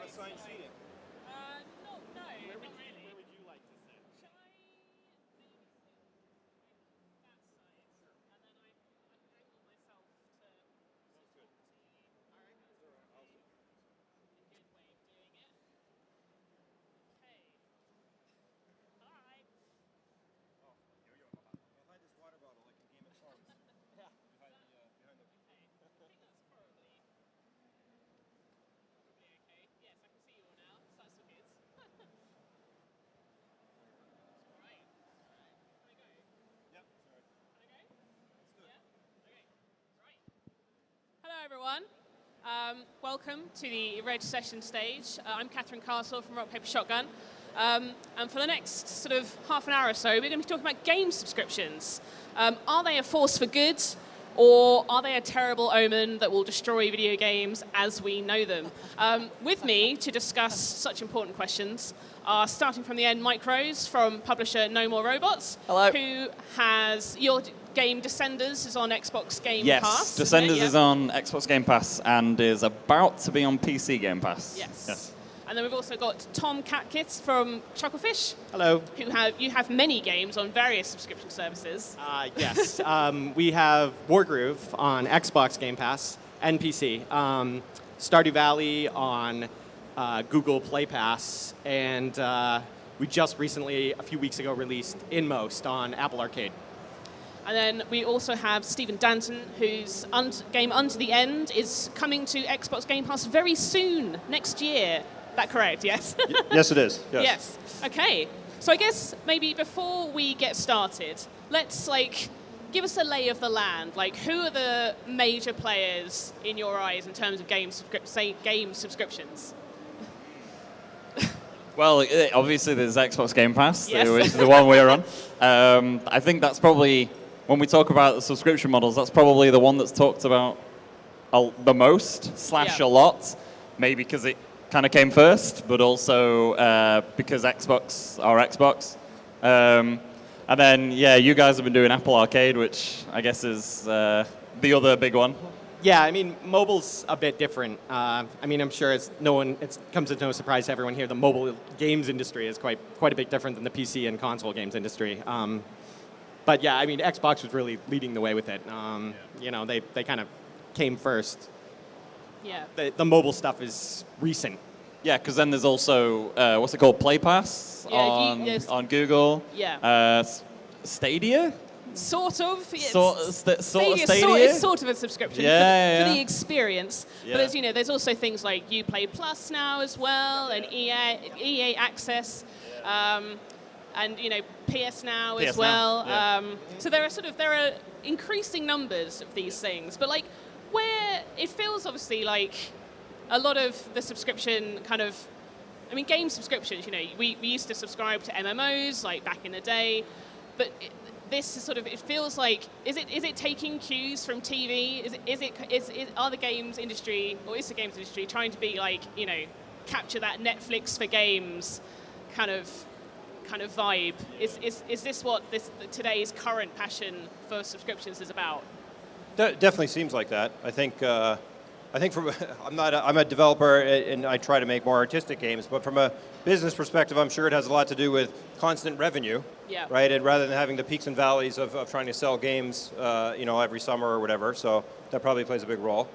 assigned seating? No, not really. Where would you like to sit? Shall I maybe sit that side? And then I can angle myself to talk to you. Alright, that's a good way of doing it. Okay. Hi. Behind this water bottle, like in Game of Thrones. Yeah. Behind the. Okay. I think that's probably okay. Yes, I can see you all now. So that's all good. Right. Can I go? Yep. Sorry. Can I go? Let's do it. Yeah? Okay. Right. Hello, everyone. Welcome to the Rezzed session stage. I'm Catherine Castle from Rock Paper Shotgun. And for the next sort of half an hour or so, we're going to be talking about game subscriptions. Are they a force for good, or are they a terrible omen that will destroy video games as we know them? With me to discuss such important questions are, starting from the end, Mike Rose from publisher No More Robots. Hello. Who has your game Descenders is on Xbox Game Yes, Pass. Descenders Yeah. is on Xbox Game Pass and is about to be on PC Game Pass. Yes. And then we've also got Tom Catkit from Chucklefish, Hello. who you have many games on various subscription services. Yes. We have Wargroove on Xbox Game Pass and PC. Stardew Valley on Google Play Pass. And we just recently, a few weeks ago, released Inmost on Apple Arcade. And then we also have Stephen Danton, whose game Unto the End is coming to Xbox Game Pass very soon, next year. Is that correct? Yes? Yes, it is. Yes. Yes. Okay. So I guess maybe before we get started, let's give us a lay of the land. Who are the major players in your eyes in terms of game subscriptions? Well, obviously there's Xbox Game Pass, Yes. which is the one we're on. I think that's probably, when we talk about the subscription models, that's probably the one that's talked about the most, / a lot. Maybe because it kind of came first, but also because Xbox are Xbox. And then, you guys have been doing Apple Arcade, which I guess is the other big one. Yeah, I mean, mobile's a bit different. I'm sure it comes as no surprise to everyone here. The mobile games industry is quite a bit different than the PC and console games industry. But yeah, I mean, Xbox was really leading the way with it. They kind of came first. Yeah. The mobile stuff is recent. Yeah, because then there's also, what's it called, Play Pass on Google. Yeah. Stadia? Sort of. Sort of Stadia? It's sort of a subscription for the experience. Yeah. But there's also things like Uplay Plus now as well, and EA Access, and PS Now as well. Yeah. So there are increasing numbers of these things. But where it feels obviously like a lot of the subscription game subscriptions, we used to subscribe to MMOs back in the day, but this is it feels like, is it taking cues from TV? Are the games industry, or is the games industry trying to be capture that Netflix for games kind of vibe? Is this what today's current passion for subscriptions is about? Definitely seems like that. I think I'm a developer and I try to make more artistic games, but from a business perspective, I'm sure it has a lot to do with constant revenue, right? And rather than having the peaks and valleys of trying to sell games, every summer or whatever. So that probably plays a big role.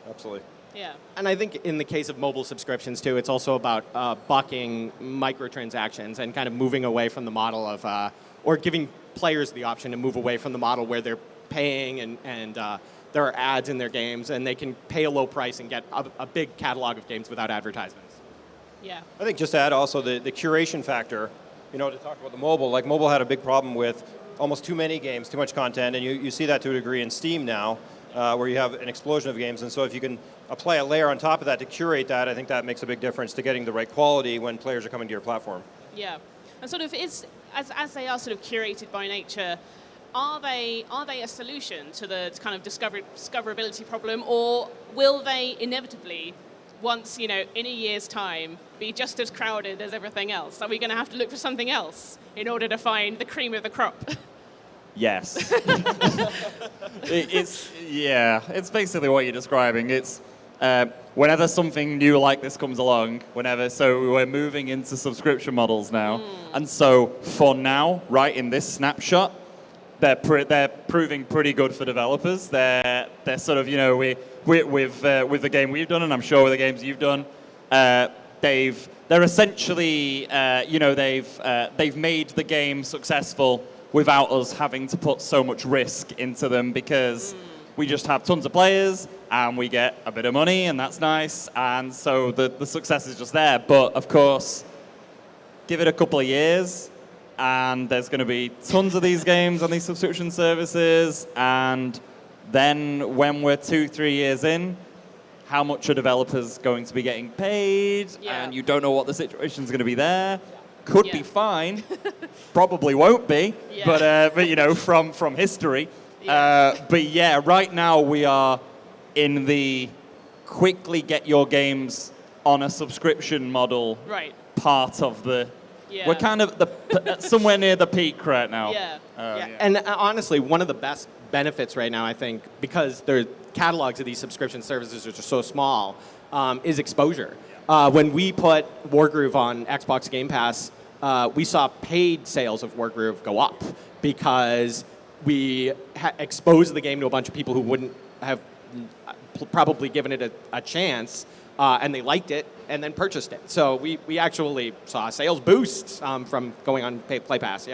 Absolutely. Yeah. And I think in the case of mobile subscriptions too, it's also about bucking microtransactions and kind of moving away from the model of, or giving players the option to move away from the model where they're paying and there are ads in their games, and they can pay a low price and get a big catalog of games without advertisements. Yeah. I think just to add also the curation factor, to talk about the mobile, mobile had a big problem with almost too many games, too much content, and you see that to a degree in Steam now, where you have an explosion of games, and so if you can apply a layer on top of that to curate that, I think that makes a big difference to getting the right quality when players are coming to your platform. Yeah. And as they are curated by nature, are they a solution to the kind of discoverability problem, or will they inevitably, once in a year's time, be just as crowded as everything else? Are we going to have to look for something else in order to find the cream of the crop? Yes. It's basically what you're describing. It's Whenever something new like this comes along, so we're moving into subscription models now. And so for now, right in this snapshot, they're proving pretty good for developers. They're sort of, with the game we've done, and I'm sure with the games you've done, they're essentially, they've made the game successful without us having to put so much risk into them, because we just have tons of players and we get a bit of money, and that's nice. And so the success is just there. But of course, give it a couple of years, and there's going to be tons of these games on these subscription services. And then when we're 2-3 years in, how much are developers going to be getting paid? Yeah. And you don't know what the situation's going to be there. Could be fine, probably won't be, but from history. But yeah, right now we are in the quickly get your games on a subscription model part of the. Yeah. We're kind of somewhere near the peak right now. Yeah. And honestly, one of the best benefits right now, I think, because the catalogs of these subscription services are just so small, is exposure. When we put Wargroove on Xbox Game Pass, we saw paid sales of Wargroove go up because we exposed the game to a bunch of people who wouldn't have probably given it a chance, and they liked it and then purchased it. So we actually saw sales boosts from going on Play Pass,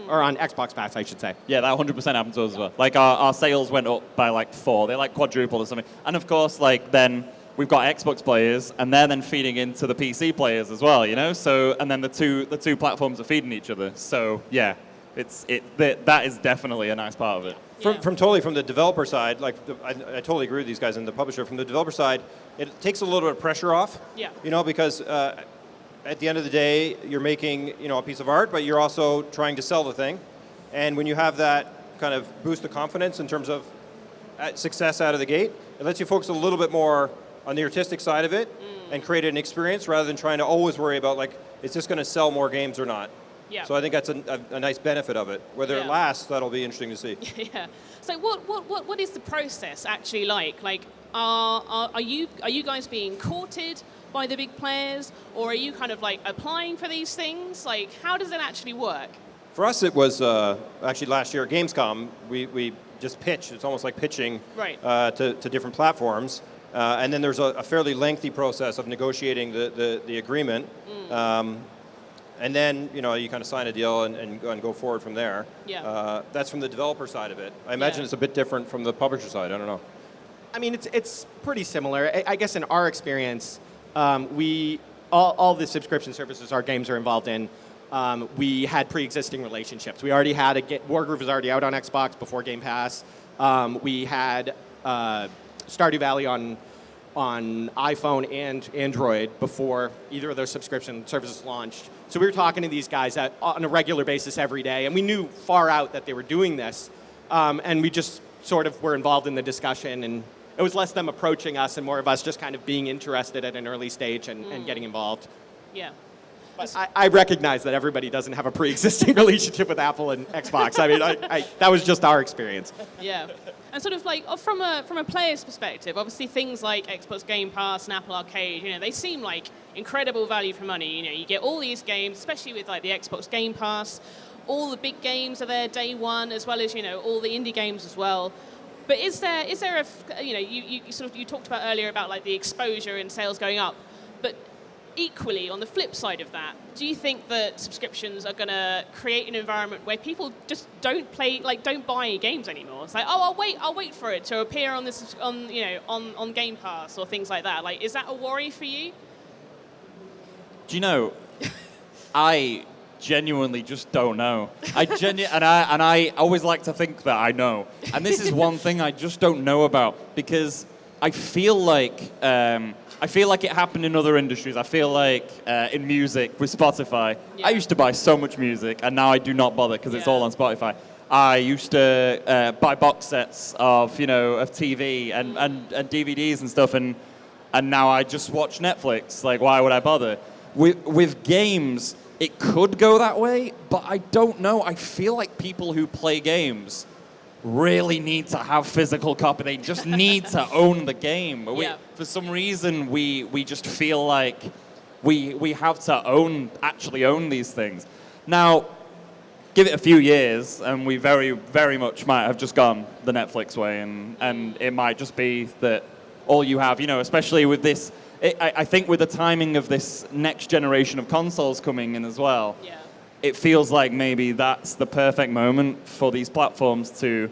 or on Xbox Pass, I should say. Yeah, that 100% happened to us as well. Like our sales went up by like 4. They like quadrupled or something. And of course, like then we've got Xbox players, and they're then feeding into the PC players as well, So and then the two platforms are feeding each other. So yeah, that is definitely a nice part of it. From the developer side, like I totally agree with these guys and the publisher. From the developer side, it takes a little bit of pressure off. Yeah. Because at the end of the day, you're making a piece of art, but you're also trying to sell the thing. And when you have that kind of boost of confidence in terms of success out of the gate, it lets you focus a little bit more on the artistic side of it and create an experience rather than trying to always worry about like, is this going to sell more games or not? Yeah. So I think that's a nice benefit of it. Whether it lasts, that'll be interesting to see. Yeah. So what is the process actually like? Like, are you guys being courted by the big players, or are you kind of like applying for these things? Like, how does it actually work? For us, it was actually last year at Gamescom. We just pitched. It's almost like pitching to different platforms. And then there's a fairly lengthy process of negotiating the agreement. And then, you kind of sign a deal and go forward from there. Yeah. That's from the developer side of it. I imagine it's a bit different from the publisher side. I don't know. I mean, it's pretty similar. I guess in our experience, all the subscription services our games are involved in, we had pre-existing relationships. We already had Wargroove was already out on Xbox before Game Pass. We had Stardew Valley on iPhone and Android before either of those subscription services launched. So we were talking to these guys on a regular basis every day, and we knew far out that they were doing this, and we just sort of were involved in the discussion, and it was less them approaching us and more of us just kind of being interested at an early stage and getting involved. Yeah. But I recognize that everybody doesn't have a pre-existing relationship with Apple and Xbox. I mean, that was just our experience. Yeah. And sort of like from a player's perspective, obviously things like Xbox Game Pass and Apple Arcade, they seem like incredible value for money. You get all these games, especially with like the Xbox Game Pass. All the big games are there day one, as well as all the indie games as well. But is there a you talked about earlier about like the exposure and sales going up, but equally, on the flip side of that, do you think that subscriptions are going to create an environment where people just don't buy games anymore? It's like, oh, I'll wait for it to appear on this on Game Pass or things like that. Like, is that a worry for you? Do you know? I genuinely just don't know. I always like to think that I know. And this is one thing I just don't know about, because I feel like it happened in other industries. I feel like in music with Spotify, I used to buy so much music, and now I do not bother because it's all on Spotify. I used to buy box sets of TV and DVDs and stuff, and now I just watch Netflix. Like, why would I bother? With games, it could go that way, but I don't know. I feel like people who play games really need to have physical copy. They just need to own the game. For some reason, we just feel like we have to actually own these things. Now, give it a few years, and we very, very much might have just gone the Netflix way, and it might just be that all you have, especially with this, I think with the timing of this next generation of consoles coming in as well, it feels like maybe that's the perfect moment for these platforms to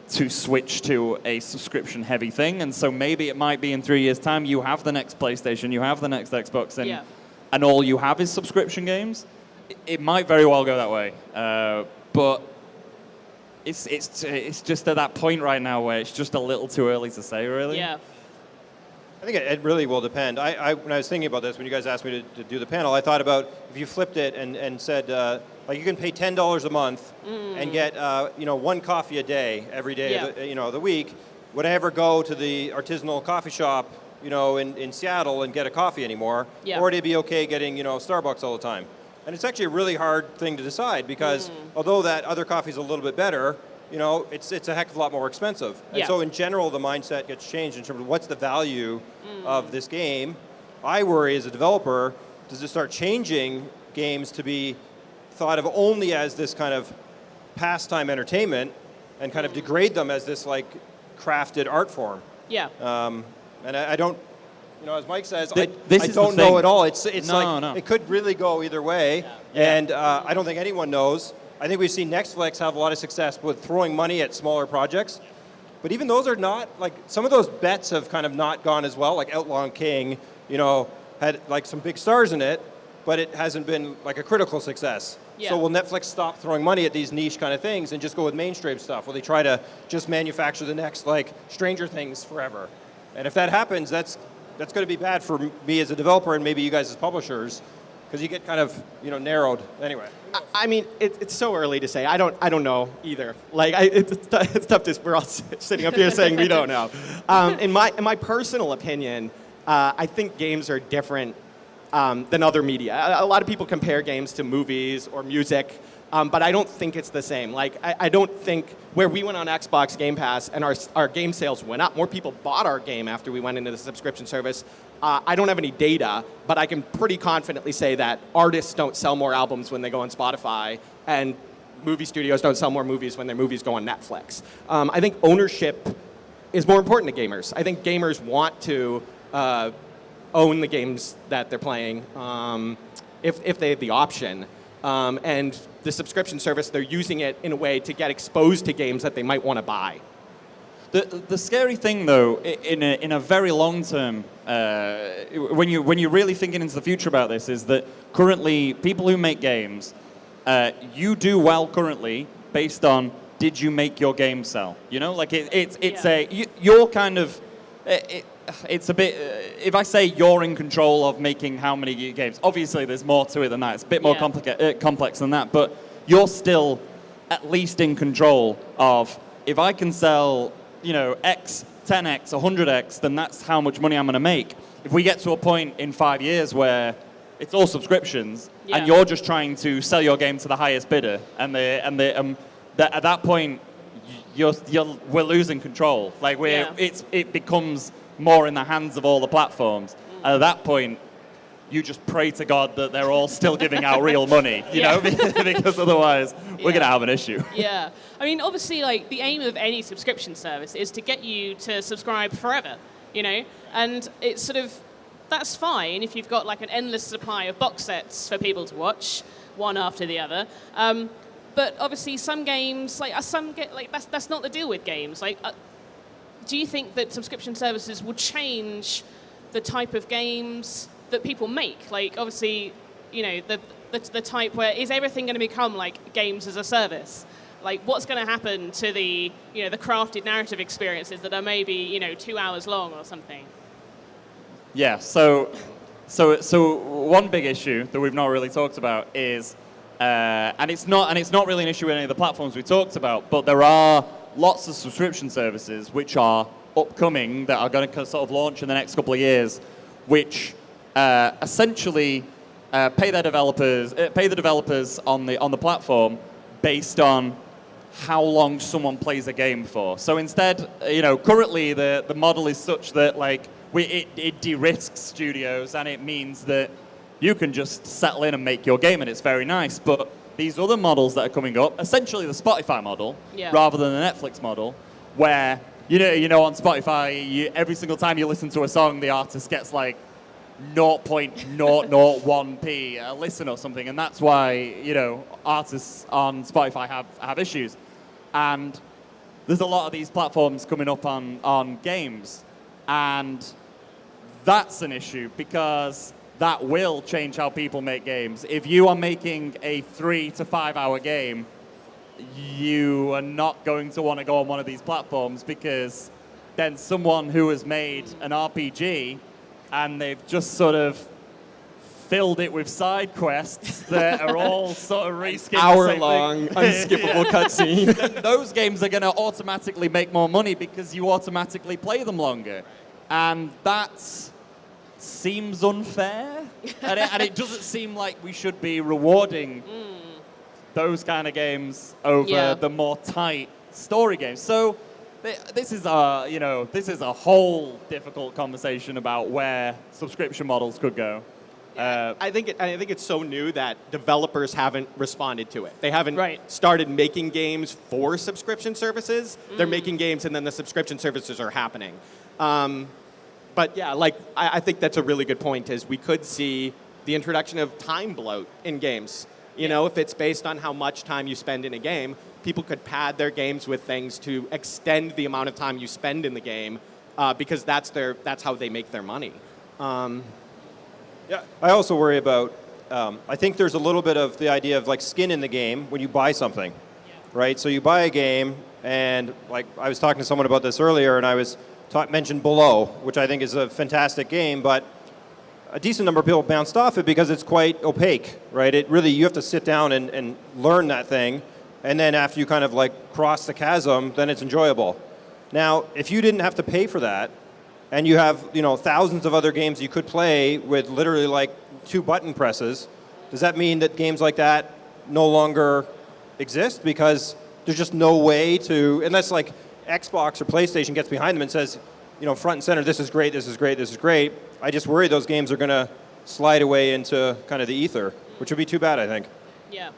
switch to a subscription-heavy thing, and so maybe it might be in 3 years' time you have the next PlayStation, you have the next Xbox, and all you have is subscription games. It might very well go that way, but it's just at that point right now where it's just a little too early to say, really. Yeah. I think it really will depend. When I was thinking about this, when you guys asked me to do the panel, I thought about if you flipped it and said, like you can pay $10 a month and get one coffee a day every day of the week. Would I ever go to the artisanal coffee shop in Seattle and get a coffee anymore? Yeah. Or would it be okay getting Starbucks all the time? And it's actually a really hard thing to decide because although that other coffee is a little bit better, it's a heck of a lot more expensive. And so in general, the mindset gets changed in terms of what's the value of this game. I worry as a developer, does it start changing games to be thought of only as this kind of pastime entertainment and kind of degrade them as this like crafted art form? Yeah. And I don't, as Mike says, This I is don't the know thing. at all. It's No. it could really go either way, and I don't think anyone knows. I think we've seen Netflix have a lot of success with throwing money at smaller projects, but even those are not, like, some of those bets have kind of not gone as well, like Outlaw King, had like some big stars in it, but it hasn't been like a critical success. Yeah. So will Netflix stop throwing money at these niche kind of things and just go with mainstream stuff? Will they try to just manufacture the next, like, Stranger Things forever? And if that happens, that's going to be bad for me as a developer and maybe you guys as publishers, because you get kind of narrowed. Anyway. I mean, it's so early to say. I don't know either. Like, it's tough to. We're all sitting up here saying we don't know. In my personal opinion, I think games are different than other media. A lot of people compare games to movies or music. But I don't think it's the same. Like, I don't think where we went on Xbox Game Pass and our game sales went up, more people bought our game after we went into the subscription service. I don't have any data, but I can pretty confidently say that artists don't sell more albums when they go on Spotify, and movie studios don't sell more movies when their movies go on Netflix. I think ownership is more important to gamers. I think gamers want to own the games that they're playing if they have the option. And the subscription service, they're using it in a way to get exposed to games that they might want to buy. The scary thing, though, in a very long term, when you're really thinking into the future about this, is that currently people who make games, you do well currently based on did you make your game sell? Like you're kind of. It's a bit, if I say you're in control of making how many games, obviously there's more to it than that. It's a bit more complex than that, but you're still at least in control of, if I can sell, X, 10X, 100X, then that's how much money I'm going to make. If we get to a point in 5 years where it's all subscriptions and you're just trying to sell your game to the highest bidder, and at that point, we're losing control. Like it becomes more in the hands of all the platforms. And at that point, you just pray to God that they're all still giving out real money, because otherwise we're going to have an issue. Yeah. I mean, obviously, like, the aim of any subscription service is to get you to subscribe forever, And it's sort of, that's fine if you've got, like, an endless supply of box sets for people to watch, one after the other. But obviously, some games, that's not the deal with games. Like, do you think that subscription services will change the type of games that people make? Like, obviously, the type where, is everything going to become like games as a service? Like, what's going to happen to the crafted narrative experiences that are maybe 2 hours long or something? Yeah. So one big issue that we've not really talked about is, and it's not really an issue with any of the platforms we talked about, but there are lots of subscription services which are upcoming that are going to sort of launch in the next couple of years, which essentially pay the developers on the platform based on how long someone plays a game for. So instead, currently the model is such that like it de-risks studios, and it means that you can just settle in and make your game, and it's very nice. But these other models that are coming up, essentially the Spotify model, rather than the Netflix model, where on Spotify, every single time you listen to a song, the artist gets like 0.001p a listen or something, and that's why artists on Spotify have issues. And there's a lot of these platforms coming up on games, and that's an issue because that will change how people make games. If you are making a 3 to 5 hour game, you are not going to want to go on one of these platforms, because then someone who has made an RPG and they've just sort of filled it with side quests that are all sort of reskipping hour-long, unskippable cutscene. Those games are going to automatically make more money because you automatically play them longer. And that seems unfair. and it doesn't seem like we should be rewarding those kind of games over the more tight story games. So this is a whole difficult conversation about where subscription models could go. I think it's so new that developers haven't responded to it. They haven't started making games for subscription services. They're making games, and then the subscription services are happening. But yeah, I think that's a really good point. Is we could see the introduction of time bloat in games. If it's based on how much time you spend in a game, people could pad their games with things to extend the amount of time you spend in the game, because that's how they make their money. Yeah, I also worry about, I think there's a little bit of the idea of like skin in the game when you buy something, right? So you buy a game, and like I was talking to someone about this earlier, and I was mentioned Below, which I think is a fantastic game, but a decent number of people bounced off it because it's quite opaque, right? You have to sit down and learn that thing, and then after you kind of like cross the chasm, then it's enjoyable. Now, if you didn't have to pay for that, and you have thousands of other games you could play with literally like 2 button presses, does that mean that games like that no longer exist? Because there's just no way to, unless like Xbox or PlayStation gets behind them and says, front and center, this is great, this is great, this is great. I just worry those games are going to slide away into kind of the ether, which would be too bad, I think. Yeah.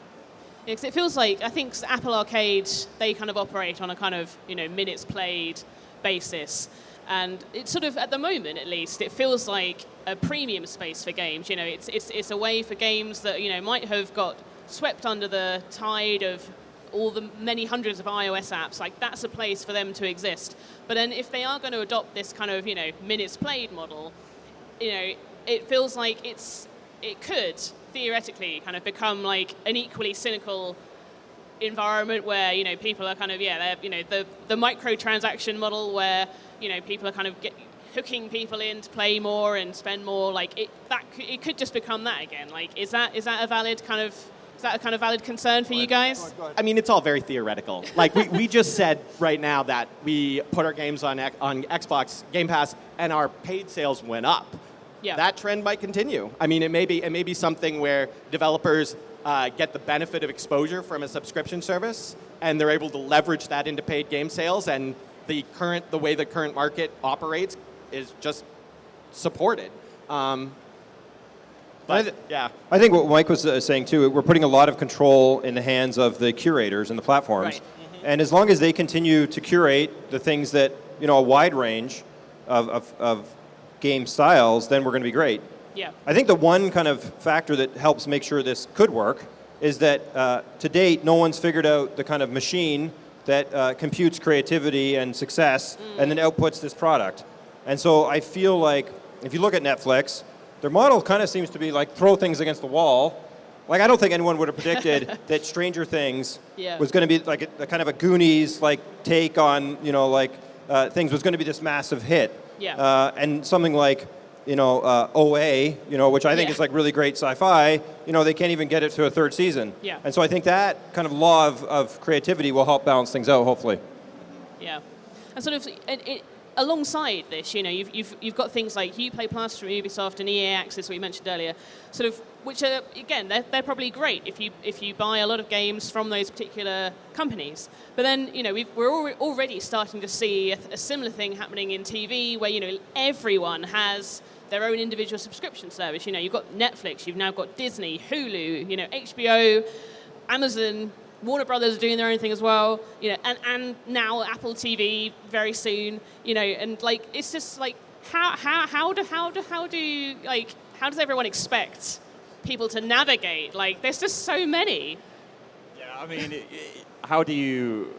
Because it feels like, I think Apple Arcade, they kind of operate on a kind of, minutes played basis. And it's sort of, at the moment at least, it feels like a premium space for games. It's a way for games that, might have got swept under the tide of all the many hundreds of iOS apps. Like, that's a place for them to exist. But then if they are going to adopt this kind of, minutes played model, it feels like it could theoretically kind of become like an equally cynical environment where, people are kind of, the microtransaction model where, people are kind of hooking people in to play more and spend more. Like it could just become that again. Like, is that a valid kind of valid concern for you guys? I mean, it's all very theoretical. Like we just said right now that we put our games on Xbox Game Pass and our paid sales went up. Yeah. That trend might continue. I mean, it may be something where developers get the benefit of exposure from a subscription service, and they're able to leverage that into paid game sales, and the way the current market operates is just supported. But yeah, I think what Mike was saying too, we're putting a lot of control in the hands of the curators and the platforms. Right. And as long as they continue to curate the things that, a wide range of game styles, then we're going to be great. Yeah. I think the one kind of factor that helps make sure this could work is that to date, no one's figured out the kind of machine that computes creativity and success and then outputs this product. And so I feel like if you look at Netflix, their model kind of seems to be like throw things against the wall. Like, I don't think anyone would have predicted that Stranger Things was going to be like a kind of a Goonies like take on things was going to be this massive hit. Yeah. And something like OA, which I think is like really great sci-fi. They can't even get it to a 3rd season. Yeah. And so I think that kind of law of creativity will help balance things out, hopefully. Yeah. And sort of, alongside this, you've got things like Uplay Plus from Ubisoft and EGX, as we mentioned earlier, sort of, which are, again, they're probably great if you buy a lot of games from those particular companies. But then, we're already starting to see a similar thing happening in TV, where everyone has their own individual subscription service. You've got Netflix, you've now got Disney, Hulu, HBO, Amazon. Warner Brothers are doing their own thing as well, and now Apple TV very soon, and like it's just like how does everyone expect people to navigate? Like there's just so many. Yeah, I mean, how do you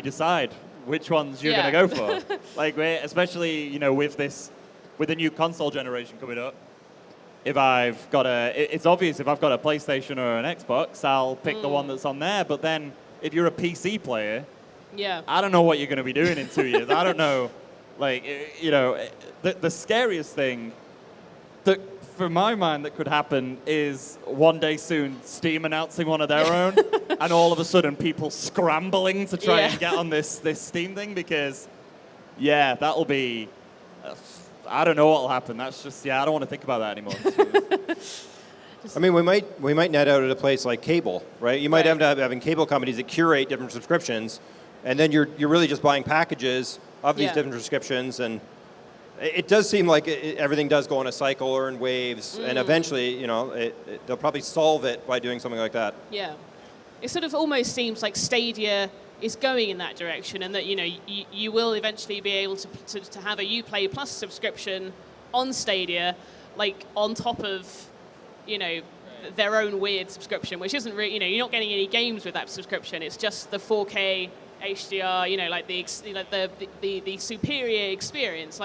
decide which ones you're going to go for? Like, especially with the new console generation coming up. If I've got it's obvious if I've got a PlayStation or an Xbox, I'll pick the one that's on there. But then, if you're a PC player, I don't know what you're going to be doing in 2 years. I don't know, the scariest thing that, for my mind, that could happen is one day soon Steam announcing one of their own, and all of a sudden people scrambling to try and get on this Steam thing because, that'll be. I don't know what will happen. That's just I don't want to think about that anymore. I mean, we might net out at a place like cable, right? You might end up having cable companies that curate different subscriptions, and then you're really just buying packages of these different subscriptions, and it does seem like everything does go in a cycle or in waves, and eventually, they'll probably solve it by doing something like that. Yeah, it sort of almost seems like Stadia is going in that direction, and that you will eventually be able to have a Uplay Plus subscription on Stadia, like on top of their own weird subscription, which isn't really you're not getting any games with that subscription. It's just the 4K HDR, like the superior experience.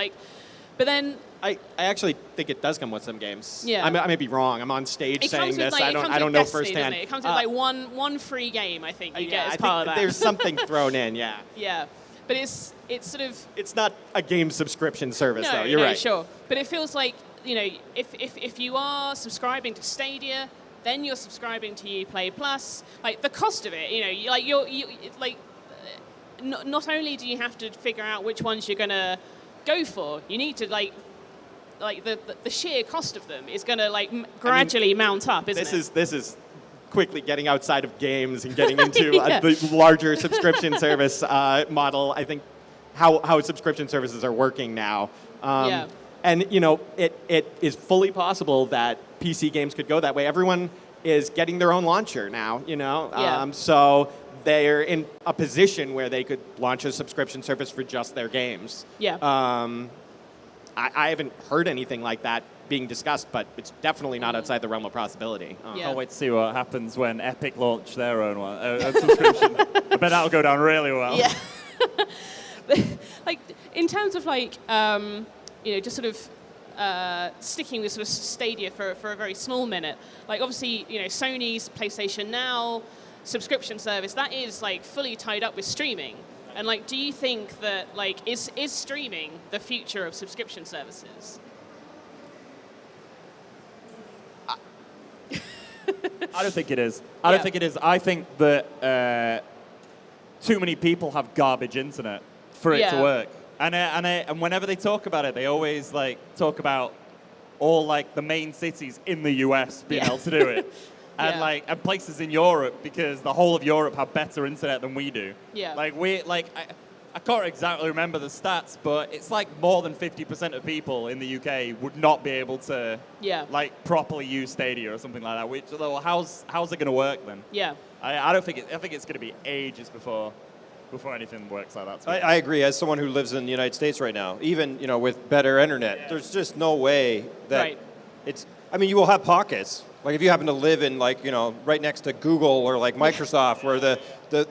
But then I actually think it does come with some games. Yeah. I may be wrong. I'm on stage saying this. I don't know Destiny, firsthand. It comes with like one free game, I think you get as I part of think that. there's something thrown in, yeah. Yeah, but it's sort of. It's not a game subscription service, though. You're right. Sure, but it feels like if you are subscribing to Stadia, then you're subscribing to Uplay Plus. Like the cost of it, not only do you have to figure out which ones you're gonna go for, you need to the sheer cost of them is going to gradually mount up, isn't it? This is quickly getting outside of games and getting into the larger subscription service model. I think how subscription services are working now. And it is fully possible that PC games could go that way. Everyone is getting their own launcher now, so they're in a position where they could launch a subscription service for just their games. I haven't heard anything like that being discussed, but it's definitely not outside the realm of possibility. Can't wait to see what happens when Epic launch their own one, a subscription. I bet that'll go down really well. Yeah. In terms of just sort of sticking with sort of Stadia for a very small minute. Obviously, Sony's PlayStation Now subscription service, that is fully tied up with streaming. And do you think that is streaming the future of subscription services? I don't think it is. I don't think it is. I think that too many people have garbage internet for it to work. And whenever they talk about it, they always talk about all the main cities in the US being able to do it. And and places in Europe, because the whole of Europe have better internet than we do. I can't exactly remember the stats, but it's more than 50% of people in the UK would not be able to properly use Stadia or something like that. Which, how's it going to work then? I don't think I think it's going to be ages before anything works like that. I agree. As someone who lives in the United States right now, even with better internet, there's just no way that it's. I mean, you will have pockets. If you happen to live in right next to Google or Microsoft, where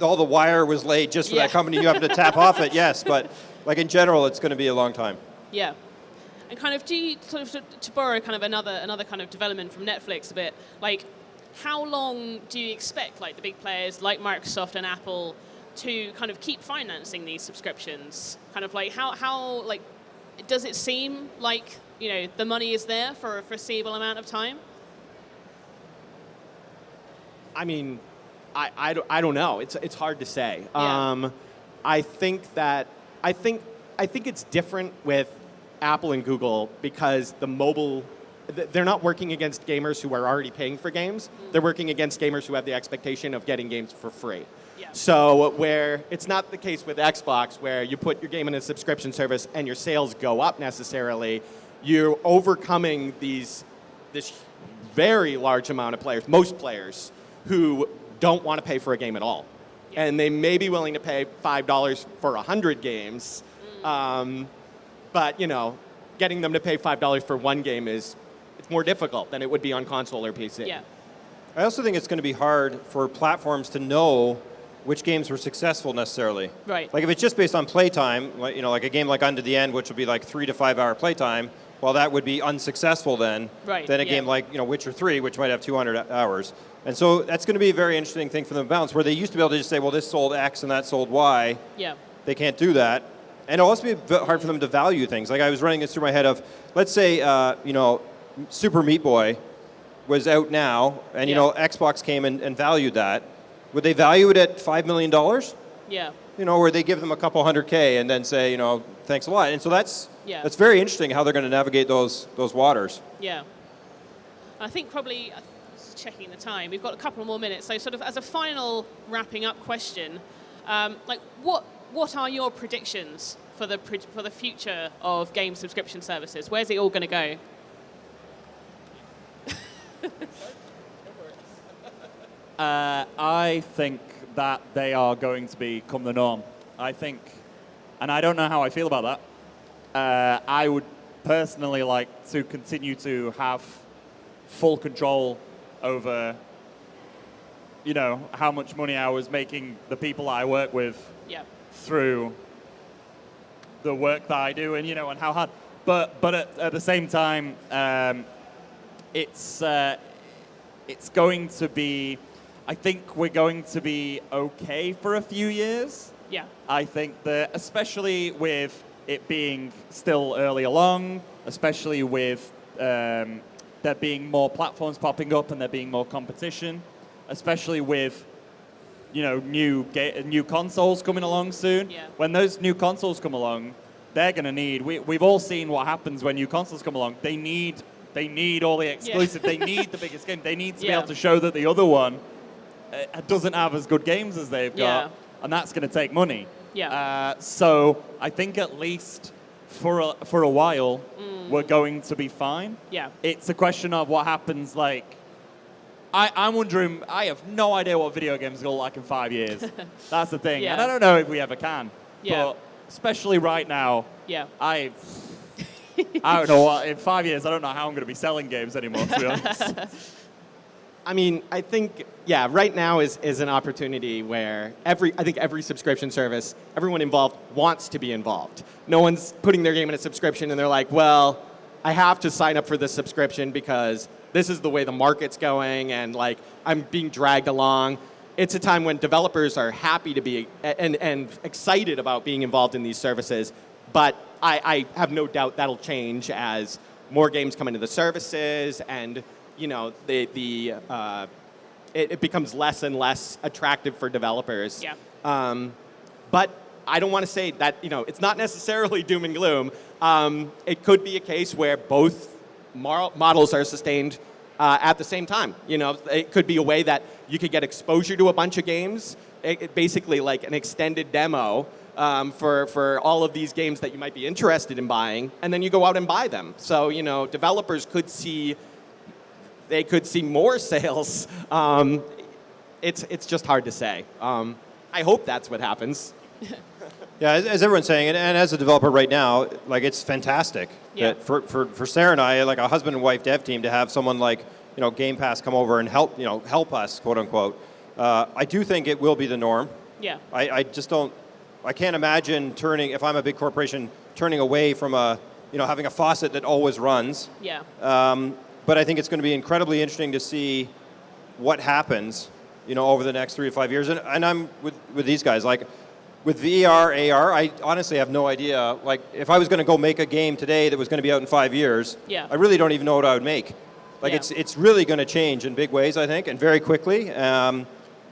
all the wire was laid just for that company, you happen to tap off it. Yes, but in general, it's going to be a long time. Yeah, and kind of to borrow kind of another kind of development from Netflix a bit. How long do you expect the big players like Microsoft and Apple to kind of keep financing these subscriptions? Kind of how does it seem like the money is there for a foreseeable amount of time? I mean, I don't know. It's hard to say. Yeah. I think I think it's different with Apple and Google because the mobile, they're not working against gamers who are already paying for games. They're working against gamers who have the expectation of getting games for free. Yeah. So where it's not the case with Xbox where you put your game in a subscription service and your sales go up necessarily, you're overcoming this very large amount of players, most players, who don't want to pay for a game at all. Yeah. And they may be willing to pay $5 for 100 games, but getting them to pay $5 for one game it's more difficult than it would be on console or PC. Yeah. I also think it's going to be hard for platforms to know which games were successful necessarily. Right. Like if it's just based on playtime, like a game like Unto the End, which would be like 3 to 5 hour playtime, well, that would be unsuccessful then. Right, Than a yeah. game like Witcher 3, which might have 200 hours. And so that's going to be a very interesting thing for them to balance, where they used to be able to just say, well, this sold X and that sold Y. Yeah. They can't do that. And it'll also be hard for them to value things. Like I was running this through my head of, let's say, Super Meat Boy was out now, and Xbox came and valued that. Would they value it at $5 million? Yeah. Where they give them a couple $100K and then say, thanks a lot. And so that's very interesting how they're going to navigate those waters. Yeah. I think probably, just checking the time, we've got a couple more minutes. So sort of as a final wrapping up question, what are your predictions for the future of game subscription services? Where's it all going to go? I think that they are going to become the norm. I think, and I don't know how I feel about that. I would personally like to continue to have full control over, how much money I was making the people I work with through the work that I do, and how hard. But at the same time, it's going to be. I think we're going to be okay for a few years. Yeah. I think that, especially with it being still early along, especially with there being more platforms popping up and there being more competition, especially with new consoles coming along soon. Yeah. When those new consoles come along, they're going to need. We've all seen what happens when new consoles come along. They need all the exclusive. They need the biggest game. They need to be able to show that the other one doesn't have as good games as they've got, and that's going to take money. Yeah. So I think at least for a while, we're going to be fine. Yeah. It's a question of what happens. Like, I'm wondering. I have no idea what video games are going to look like in 5 years. That's the thing, and I don't know if we ever can. Yeah. But especially right now, Yeah. I don't know what in 5 years. I don't know how I'm going to be selling games anymore. To be honest. I mean, I think, right now is an opportunity where I think every subscription service, everyone involved wants to be involved. No one's putting their game in a subscription and they're like, well, I have to sign up for this subscription because this is the way the market's going and like I'm being dragged along. It's a time when developers are happy to be and excited about being involved in these services, but I have no doubt that'll change as more games come into the services and it becomes less and less attractive for developers. Yeah. But I don't want to say that, it's not necessarily doom and gloom. It could be a case where both models are sustained at the same time. It could be a way that you could get exposure to a bunch of games, basically like an extended demo for all of these games that you might be interested in buying, and then you go out and buy them. So, developers could see more sales. It's just hard to say. I hope that's what happens. Yeah, as everyone's saying, and as a developer right now, like it's fantastic that for Sarah and I, like a husband and wife dev team, to have someone like Game Pass come over and help us, quote unquote. I do think it will be the norm. Yeah. I just don't. I can't imagine if I'm a big corporation, turning away from having a faucet that always runs. Yeah. But I think it's going to be incredibly interesting to see what happens, over the next 3 to 5 years. And I'm with these guys. Like, with VR, AR, I honestly have no idea. Like, if I was going to go make a game today that was going to be out in 5 years, I really don't even know what I would make. Like, it's really going to change in big ways, I think, and very quickly.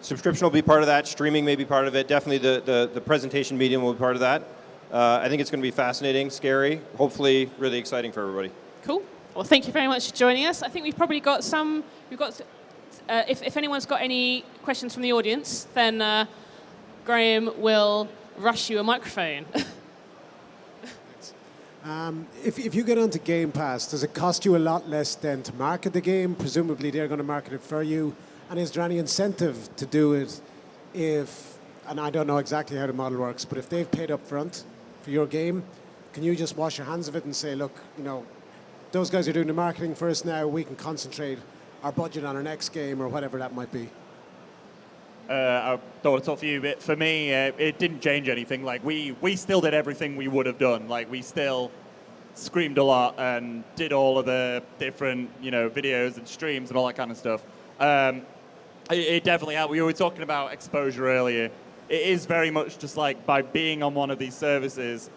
Subscription will be part of that. Streaming may be part of it. Definitely the presentation medium will be part of that. I think it's going to be fascinating, scary, hopefully really exciting for everybody. Cool. Well, thank you very much for joining us. I think we've probably got some. If anyone's got any questions from the audience, then Graham will rush you a microphone. If you get onto Game Pass, does it cost you a lot less then to market the game? Presumably they're going to market it for you. And is there any incentive to do it if, and I don't know exactly how the model works, but if they've paid up front for your game, can you just wash your hands of it and say, look, those guys are doing the marketing for us now, we can concentrate our budget on our next game or whatever that might be? I don't want to talk for you, but for me, it didn't change anything. Like we still did everything we would have done. Like we still screamed a lot and did all of the different, videos and streams and all that kind of stuff. It definitely helped. We were talking about exposure earlier. It is very much just like by being on one of these services,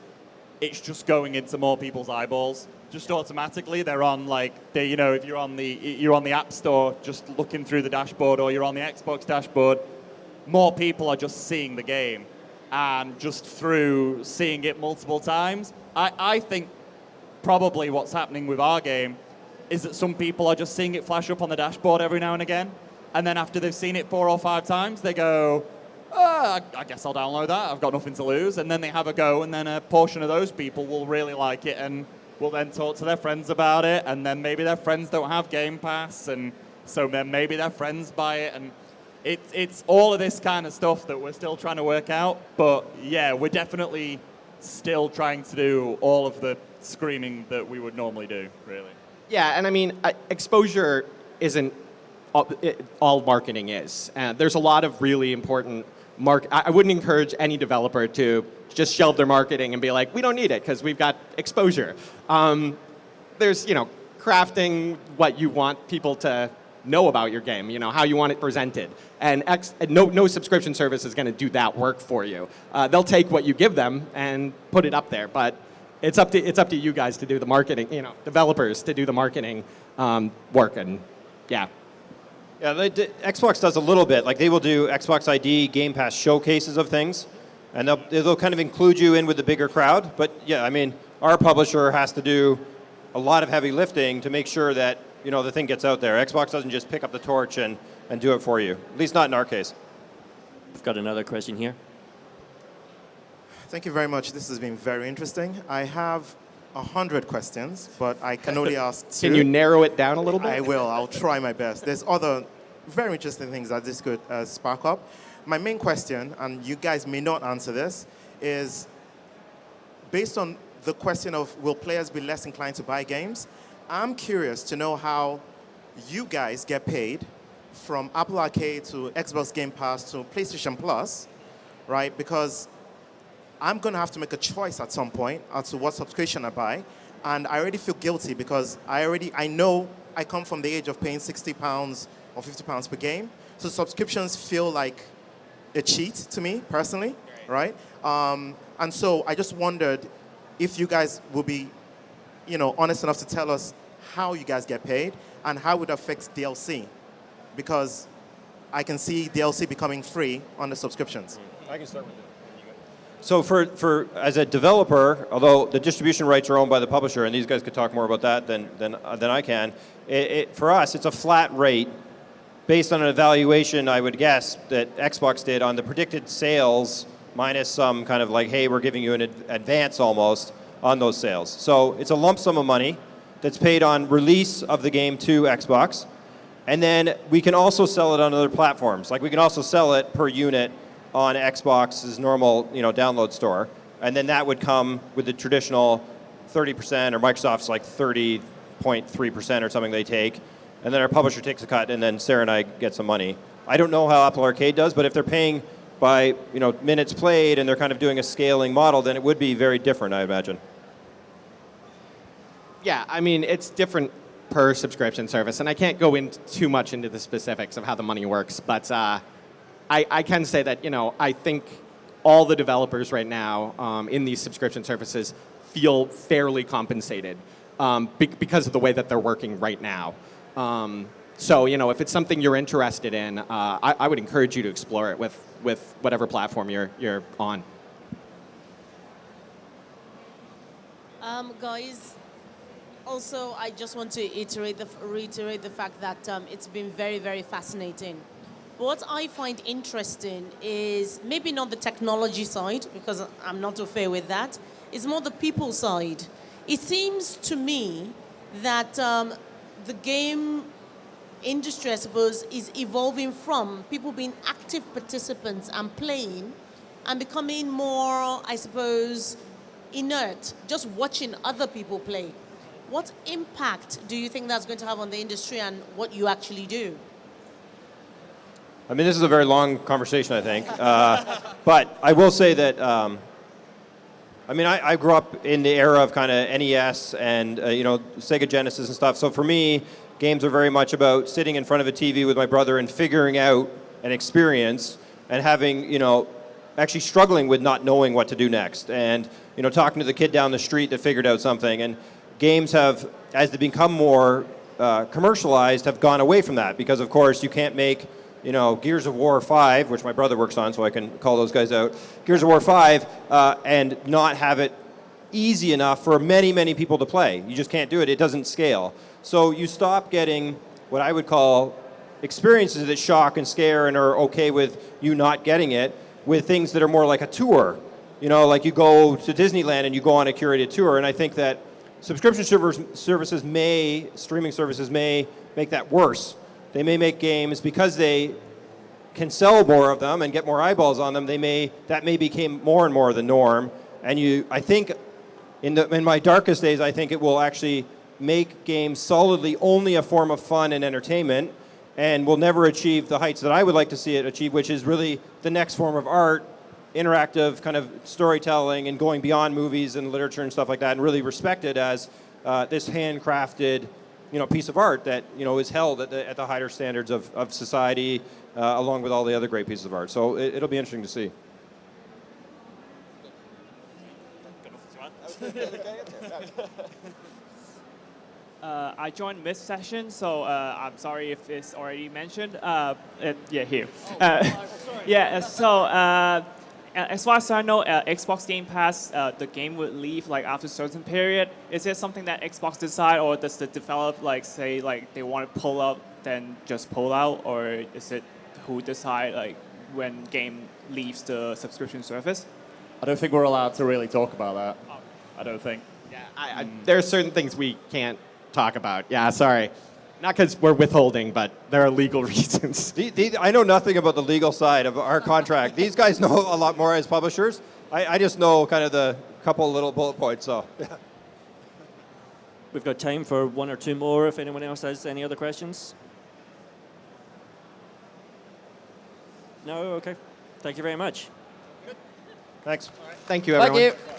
it's just going into more people's eyeballs. Just automatically, they're on if you're on the App Store, just looking through the dashboard, or you're on the Xbox dashboard, more people are just seeing the game, and just through seeing it multiple times, I think probably what's happening with our game is that some people are just seeing it flash up on the dashboard every now and again, and then after they've seen it 4 or 5 times, they go, I guess I'll download that. I've got nothing to lose, and then they have a go, and then a portion of those people will really like it and will then talk to their friends about it, and then maybe their friends don't have Game Pass, and so then maybe their friends buy it, and it's all of this kind of stuff that we're still trying to work out. But yeah, we're definitely still trying to do all of the screaming that we would normally do, really. Yeah, and I mean, exposure isn't all marketing is. There's a lot of really important I wouldn't encourage any developer to just shelve their marketing and be like, we don't need it because we've got exposure. There's, crafting what you want people to know about your game, how you want it presented. And no subscription service is going to do that work for you. They'll take what you give them and put it up there, but it's up to you guys to do the marketing, developers to do the marketing work, and yeah. Yeah, Xbox does a little bit. Like they will do Xbox ID, Game Pass showcases of things, and they'll kind of include you in with the bigger crowd. But yeah, I mean, our publisher has to do a lot of heavy lifting to make sure that the thing gets out there. Xbox doesn't just pick up the torch and do it for you. At least not in our case. We've got another question here. Thank you very much. This has been very interesting. I have 100 questions, but I can only ask 2. Can you narrow it down a little bit? I will. I'll try my best. There's other very interesting things that this could spark up. My main question, and you guys may not answer this, is based on the question of will players be less inclined to buy games, I'm curious to know how you guys get paid from Apple Arcade to Xbox Game Pass to PlayStation Plus, right? Because I'm going to have to make a choice at some point as to what subscription I buy. And I already feel guilty because I know I come from the age of paying £60 or £50 per game. So subscriptions feel like a cheat to me personally, right? And so I just wondered if you guys will be, honest enough to tell us how you guys get paid and how it affects DLC. Because I can see DLC becoming free on the subscriptions. I can start with it. So for as a developer, although the distribution rights are owned by the publisher, and these guys could talk more about that than I can, for us, it's a flat rate based on an evaluation, I would guess, that Xbox did on the predicted sales minus some kind of like, hey, we're giving you an advance almost on those sales. So it's a lump sum of money that's paid on release of the game to Xbox. And then we can also sell it on other platforms. Like we can also sell it per unit on Xbox's normal, download store, and then that would come with the traditional 30%, or Microsoft's like 30.3% or something they take, and then our publisher takes a cut, and then Sarah and I get some money. I don't know how Apple Arcade does, but if they're paying by minutes played and they're kind of doing a scaling model, then it would be very different, I imagine. Yeah, I mean, it's different per subscription service, and I can't go too much into the specifics of how the money works, but I can say that, I think all the developers right now in these subscription services feel fairly compensated because of the way that they're working right now. So, if it's something you're interested in, I would encourage you to explore it with whatever platform you're on. Guys, also I just want to reiterate the fact that it's been very, very fascinating. What I find interesting is maybe not the technology side, because I'm not au fait with that. It's more the people side. It seems to me that the game industry, I suppose, is evolving from people being active participants and playing and becoming more, I suppose, inert, just watching other people play. What impact do you think that's going to have on the industry and what you actually do? I mean, this is a very long conversation, I think. But I will say that, I mean, I grew up in the era of kind of NES and, Sega Genesis and stuff. So for me, games are very much about sitting in front of a TV with my brother and figuring out an experience and having, actually struggling with not knowing what to do next. And, talking to the kid down the street that figured out something. And games have, as they become more commercialized, have gone away from that because, of course, you can't make Gears of War 5, which my brother works on, so I can call those guys out, Gears of War 5, and not have it easy enough for many, many people to play. You just can't do it. It doesn't scale. So you stop getting what I would call experiences that shock and scare and are okay with you not getting it with things that are more like a tour. Like you go to Disneyland and you go on a curated tour, and I think that subscription streaming services may make that worse. They may make games because they can sell more of them and get more eyeballs on them. That may become more and more the norm. And I think, in my darkest days, I think it will actually make games solidly only a form of fun and entertainment, and will never achieve the heights that I would like to see it achieve, which is really the next form of art, interactive kind of storytelling, and going beyond movies and literature and stuff like that, and really respected as this handcrafted piece of art that is held at the higher standards of society, along with all the other great pieces of art. So it'll be interesting to see. I joined mid-session, so I'm sorry if it's already mentioned. Here. As far as I know, Xbox Game Pass, the game would leave after a certain period. Is it something that Xbox decide, or does the developer say they want to pull out, then just pull out, or is it who decide when game leaves the subscription service? I don't think we're allowed to really talk about that. I don't think. Yeah, there are certain things we can't talk about. Yeah, sorry. Not because we're withholding, but there are legal reasons. I know nothing about the legal side of our contract. These guys know a lot more as publishers. I just know kind of the couple little bullet points. So, yeah. We've got time for one or two more if anyone else has any other questions. No? Okay. Thank you very much. Thanks. Thank you, everyone. Thank you.